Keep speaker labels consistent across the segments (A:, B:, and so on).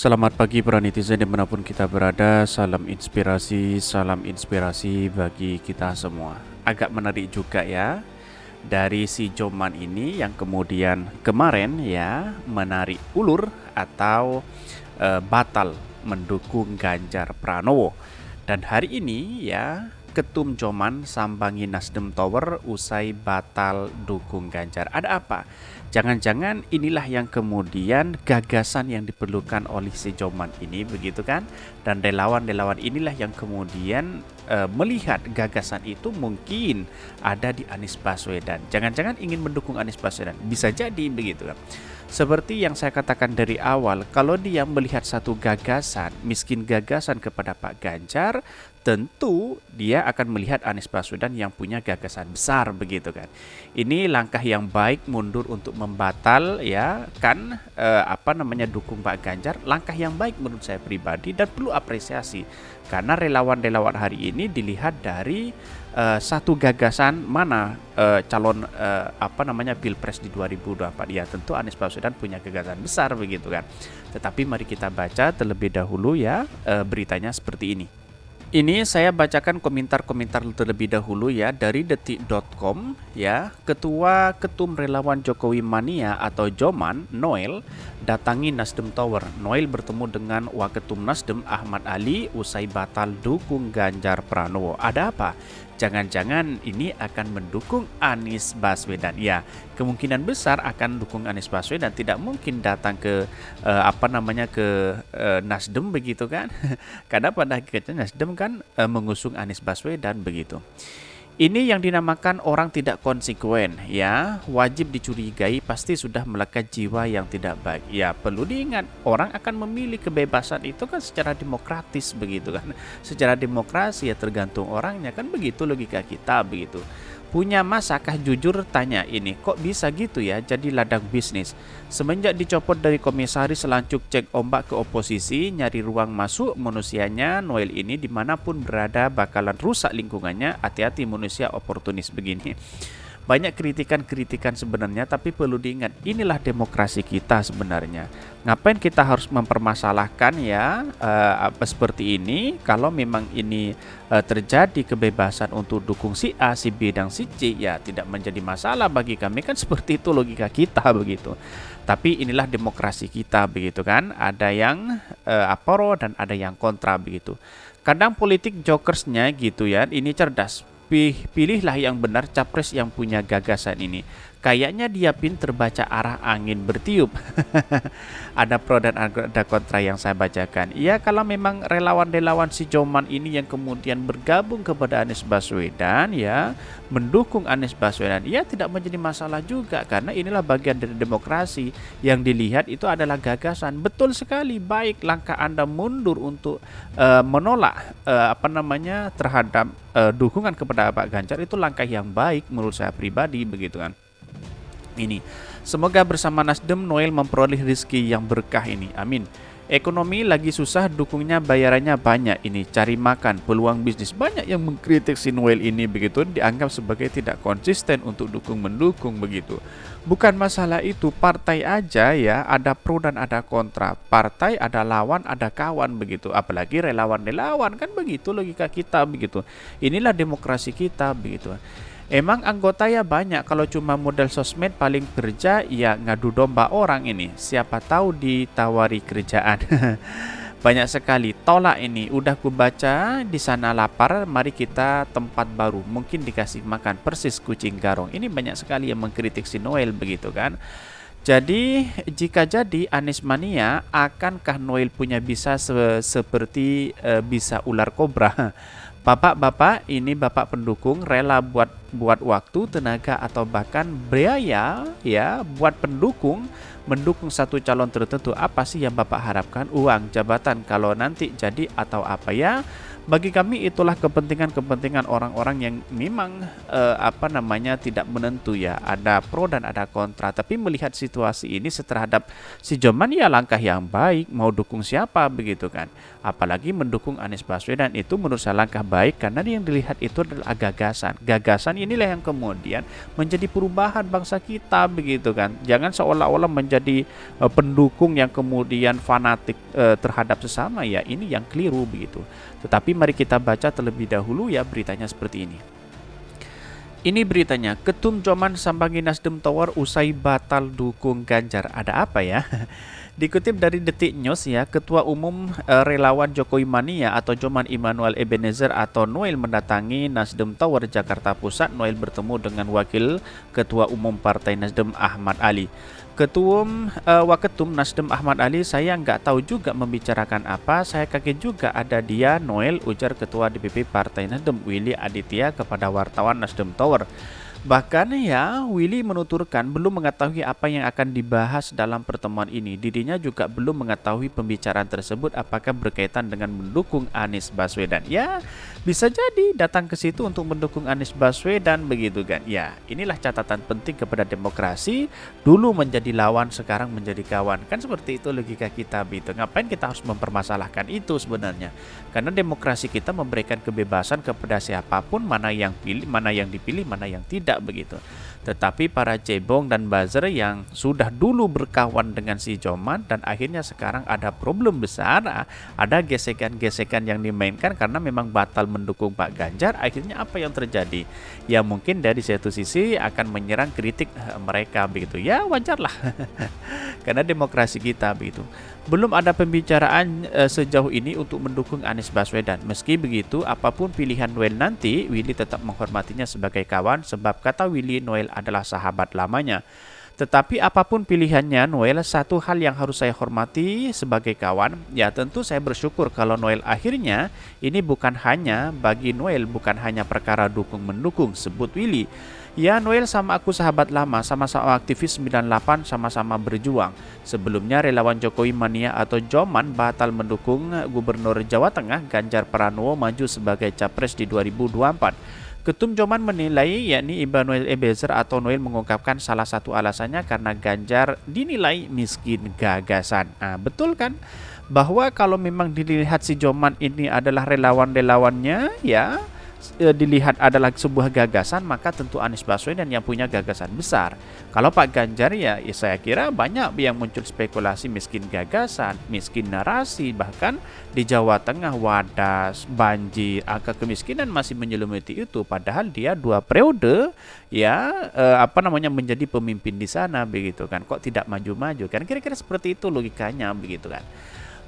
A: Selamat pagi para netizen dimanapun kita berada. Salam inspirasi bagi kita semua. Agak menarik juga ya, dari si Joman ini yang kemudian kemarin ya menarik ulur atau batal mendukung Ganjar Pranowo. Dan hari ini ya Ketum Joman sambangi Nasdem Tower usai batal dukung Ganjar. Ada apa? Jangan-jangan inilah yang kemudian gagasan yang diperlukan oleh si Joman ini, begitu kan? Dan relawan-relawan inilah yang kemudian melihat gagasan itu mungkin ada di Anies Baswedan. Jangan-jangan ingin mendukung Anies Baswedan. Bisa jadi begitu kan? Seperti yang saya katakan dari awal, kalau dia melihat satu gagasan, miskin gagasan kepada Pak Ganjar, tentu dia akan melihat Anies Baswedan yang punya gagasan besar, begitu kan. Ini langkah yang baik mundur untuk membatal ya kan dukung Pak Ganjar. Langkah yang baik menurut saya pribadi dan perlu apresiasi karena relawan-relawan hari ini dilihat dari satu gagasan mana calon Pilpres di 2024. Ya tentu Anies Baswedan punya gagasan besar begitu kan. Tetapi mari kita baca terlebih dahulu ya beritanya seperti ini. Ini saya bacakan komentar-komentar terlebih dahulu ya dari detik.com ya. Ketua Ketum Relawan Jokowi Mania atau Joman, Noel, datangi Nasdem Tower. Noel bertemu dengan Waketum Nasdem Ahmad Ali usai batal dukung Ganjar Pranowo. Ada apa? Jangan-jangan ini akan mendukung Anies Baswedan. Ya, kemungkinan besar akan dukung Anies Baswedan. Tidak mungkin datang ke Nasdem begitu kan? Karena pada akhirnya Nasdem kan mengusung Anies Baswedan begitu. Ini yang dinamakan orang tidak konsekuen ya, wajib dicurigai pasti sudah melekat jiwa yang tidak baik. Ya perlu diingat, orang akan memilih kebebasan itu kan secara demokratis begitu kan. Secara demokrasi ya tergantung orangnya kan, begitu logika kita begitu. Punya masakah jujur tanya ini, kok bisa gitu ya jadi ladang bisnis. Semenjak dicopot dari komisaris Selancuk cek ombak ke oposisi, nyari ruang masuk manusianya Noel ini dimanapun berada bakalan rusak lingkungannya. Hati-hati manusia oportunis begini. Banyak kritikan-kritikan sebenarnya, tapi perlu diingat inilah demokrasi kita sebenarnya. Ngapain kita harus mempermasalahkan ya seperti ini? Kalau memang ini terjadi kebebasan untuk dukung si A, si B, dan si C, ya tidak menjadi masalah bagi kami kan, seperti itu logika kita begitu. Tapi inilah demokrasi kita begitu kan. Ada yang pro dan ada yang kontra begitu. Kadang politik jokersnya gitu ya, ini cerdas. Pilihlah yang benar capres yang punya gagasan ini. Kayaknya dia pinter baca arah angin bertiup. Ada pro dan ada kontra yang saya bacakan. Ya kalau memang relawan-relawan si Joman ini yang kemudian bergabung kepada Anies Baswedan ya, mendukung Anies Baswedan, ya tidak menjadi masalah juga karena inilah bagian dari demokrasi. Yang dilihat itu adalah gagasan. Betul sekali, baik langkah Anda mundur untuk menolak terhadap dukungan kepada Pak Ganjar, itu langkah yang baik menurut saya pribadi begitu kan. Ini semoga bersama Nasdem Noel memperoleh rezeki yang berkah ini, amin. Ekonomi lagi susah, dukungnya bayarannya banyak ini, cari makan, peluang bisnis. Banyak yang mengkritik si Noel ini begitu, dianggap sebagai tidak konsisten untuk dukung-mendukung begitu. Bukan masalah itu, partai aja ya, ada pro dan ada kontra. Partai ada lawan, ada kawan begitu. Apalagi relawan-relawan kan begitu logika kita begitu. Inilah demokrasi kita begitu. Emang anggota ya banyak, kalau cuma modal sosmed paling kerja ya ngadu domba orang ini. Siapa tahu ditawari kerjaan. Banyak sekali tolak ini. Udah ku baca di sana lapar, mari kita tempat baru. Mungkin dikasih makan persis kucing garong. Ini banyak sekali yang mengkritik si Noel begitu kan. Jadi jika jadi Anies Mania, akankah Noel punya bisa seperti bisa ular kobra? Bapak-bapak ini bapak pendukung rela buat waktu, tenaga atau bahkan biaya ya buat mendukung satu calon tertentu. Apa sih yang bapak harapkan? Uang, jabatan kalau nanti jadi atau apa ya? Bagi kami itulah kepentingan-kepentingan orang-orang yang memang tidak menentu ya, ada pro dan ada kontra. Tapi melihat situasi ini terhadap si Joman ya langkah yang baik, mau dukung siapa begitu kan. Apalagi mendukung Anies Baswedan itu menurut saya langkah baik karena yang dilihat itu adalah gagasan. Gagasan inilah yang kemudian menjadi perubahan bangsa kita begitu kan. Jangan seolah-olah menjadi pendukung yang kemudian fanatik terhadap sesama ya, ini yang keliru begitu. Tetapi mari kita baca terlebih dahulu ya beritanya seperti ini. Ini beritanya, Ketum Joman sambangi Nasdem Tower usai batal dukung Ganjar. Ada apa ya? Dikutip dari Detik News ya, Ketua Umum Relawan Jokowi Mania atau Joman Immanuel Ebenezer atau Noel mendatangi Nasdem Tower Jakarta Pusat. Noel bertemu dengan Wakil Ketua Umum Partai Nasdem Ahmad Ali. Waketum Nasdem Ahmad Ali, saya nggak tahu juga membicarakan apa, saya kaget juga ada dia Noel, ujar Ketua DPP Partai Nasdem Willy Aditya kepada wartawan Nasdem Tower. Bahkan ya, Willy menuturkan belum mengetahui apa yang akan dibahas dalam pertemuan ini. Dirinya juga belum mengetahui pembicaraan tersebut apakah berkaitan dengan mendukung Anies Baswedan. Ya, bisa jadi datang ke situ untuk mendukung Anies Baswedan begitu kan. Ya, inilah catatan penting kepada demokrasi. Dulu menjadi lawan, sekarang menjadi kawan. Kan seperti itu logika kita begitu. Ngapain kita harus mempermasalahkan itu sebenarnya? Karena demokrasi kita memberikan kebebasan kepada siapapun, mana yang dipilih, mana yang tidak begitu. Tetapi para cebong dan buzzer yang sudah dulu berkawan dengan si Joman dan akhirnya sekarang ada problem besar, ada gesekan-gesekan yang dimainkan karena memang batal mendukung Pak Ganjar, akhirnya apa yang terjadi? Ya mungkin dari satu sisi akan menyerang kritik mereka begitu. Ya wajarlah. Karena demokrasi kita begitu. Belum ada pembicaraan sejauh ini untuk mendukung Anies Baswedan. Meski begitu, apapun pilihan Noel nanti, Willy tetap menghormatinya sebagai kawan sebab kata Willy, Noel adalah sahabat lamanya. Tetapi apapun pilihannya Noel, satu hal yang harus saya hormati sebagai kawan, ya tentu saya bersyukur kalau Noel akhirnya ini bukan hanya bagi Noel, bukan hanya perkara dukung-mendukung, sebut Willy. Ya, Noel sama aku sahabat lama, sama-sama aktivis 98, sama-sama berjuang. Sebelumnya relawan Jokowi Mania atau Joman batal mendukung Gubernur Jawa Tengah Ganjar Pranowo maju sebagai capres di 2024. Ketum Joman menilai yakni Immanuel Ebenezer atau Noel mengungkapkan salah satu alasannya karena Ganjar dinilai miskin gagasan. Nah, betul kan? Bahwa kalau memang dilihat si Joman ini adalah relawan-relawannya ya, dilihat adalah sebuah gagasan, maka tentu Anies Baswedan yang punya gagasan besar. Kalau Pak Ganjar ya saya kira banyak yang muncul spekulasi miskin gagasan, miskin narasi, bahkan di Jawa Tengah wadas, banjir, angka kemiskinan masih menyelimuti itu padahal dia 2 periode ya menjadi pemimpin di sana begitu kan. Kok tidak maju-maju kan? Kira-kira seperti itu logikanya begitu kan.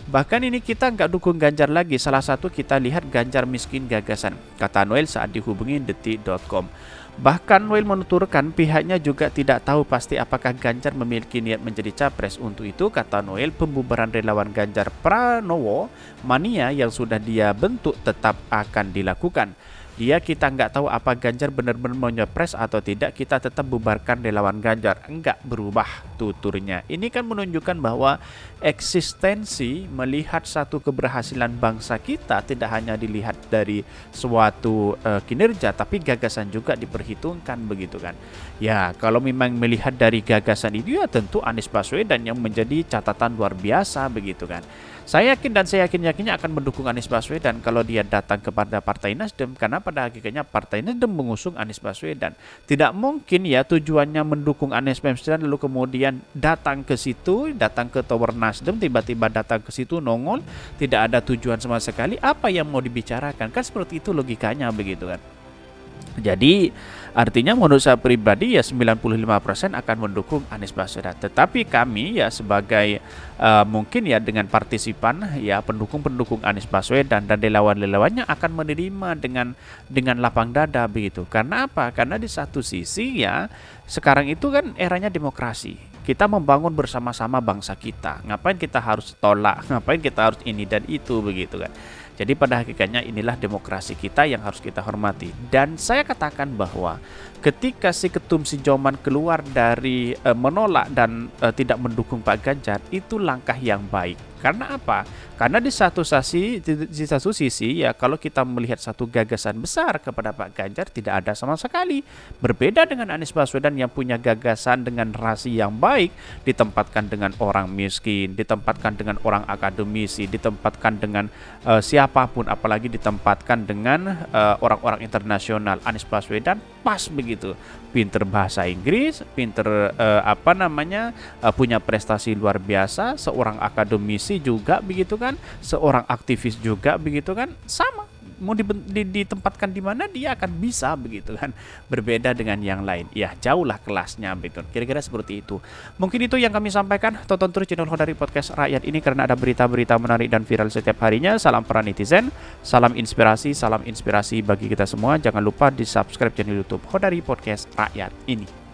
A: Bahkan ini kita nggak dukung Ganjar lagi. Salah satu kita lihat Ganjar miskin gagasan, kata Noel saat dihubungi Detik.com. Bahkan Noel menuturkan pihaknya juga tidak tahu pasti apakah Ganjar memiliki niat menjadi capres. Untuk itu, kata Noel, pembubaran relawan Ganjar Pranowo Mania yang sudah dia bentuk tetap akan dilakukan. Kita nggak tahu apa Ganjar benar-benar mau nyapres atau tidak, kita tetap bubarkan relawan Ganjar. Enggak berubah tuturnya. Ini kan menunjukkan bahwa eksistensi melihat satu keberhasilan bangsa kita tidak hanya dilihat dari suatu kinerja, tapi gagasan juga diperhitungkan begitu kan. Ya kalau memang melihat dari gagasan itu ya tentu Anies Baswedan yang menjadi catatan luar biasa begitu kan. Saya yakin dan saya yakinnya akan mendukung Anies Baswedan kalau dia datang kepada Partai Nasdem, karena pada hakikatnya Partai Nasdem mengusung Anies Baswedan. Tidak mungkin ya tujuannya mendukung Anies Baswedan lalu kemudian datang ke situ, datang ke Tower Nasdem, tiba-tiba datang ke situ nongol, tidak ada tujuan sama sekali. Apa yang mau dibicarakan? Kan seperti itu logikanya begitu kan. Jadi artinya menurut saya pribadi ya 95% akan mendukung Anies Baswedan. Tetapi kami ya sebagai mungkin ya dengan partisipan ya pendukung-pendukung Anies Baswedan dan relawan-relawannya akan menerima dengan lapang dada begitu. Karena apa? Karena di satu sisi ya sekarang itu kan eranya demokrasi. Kita membangun bersama-sama bangsa kita. Ngapain kita harus tolak? Ngapain kita harus ini dan itu begitu kan? Jadi pada hakikatnya inilah demokrasi kita yang harus kita hormati. Dan saya katakan bahwa ketika si Ketum si Joman keluar dari menolak dan tidak mendukung Pak Ganjar, itu langkah yang baik. Karena apa? Karena di satu sisi ya, kalau kita melihat satu gagasan besar kepada Pak Ganjar, tidak ada sama sekali. Berbeda dengan Anies Baswedan yang punya gagasan dengan narasi yang baik, ditempatkan dengan orang miskin, ditempatkan dengan orang akademisi, ditempatkan dengan siapapun, apalagi ditempatkan dengan orang-orang internasional. Anies Baswedan pas begitu, pinter bahasa Inggris, pinter punya prestasi luar biasa, seorang akademisi juga begitu kan, seorang aktivis juga begitu kan, sama mau ditempatkan di mana dia akan bisa begitu kan, berbeda dengan yang lain ya, jauhlah kelasnya begitu, kira-kira seperti itu. Mungkin itu yang kami sampaikan. Tonton terus channel Khodari Podcast Rakyat ini karena ada berita-berita menarik dan viral setiap harinya. Salam para netizen, salam inspirasi bagi kita semua. Jangan lupa di subscribe channel YouTube Khodari Podcast Rakyat ini.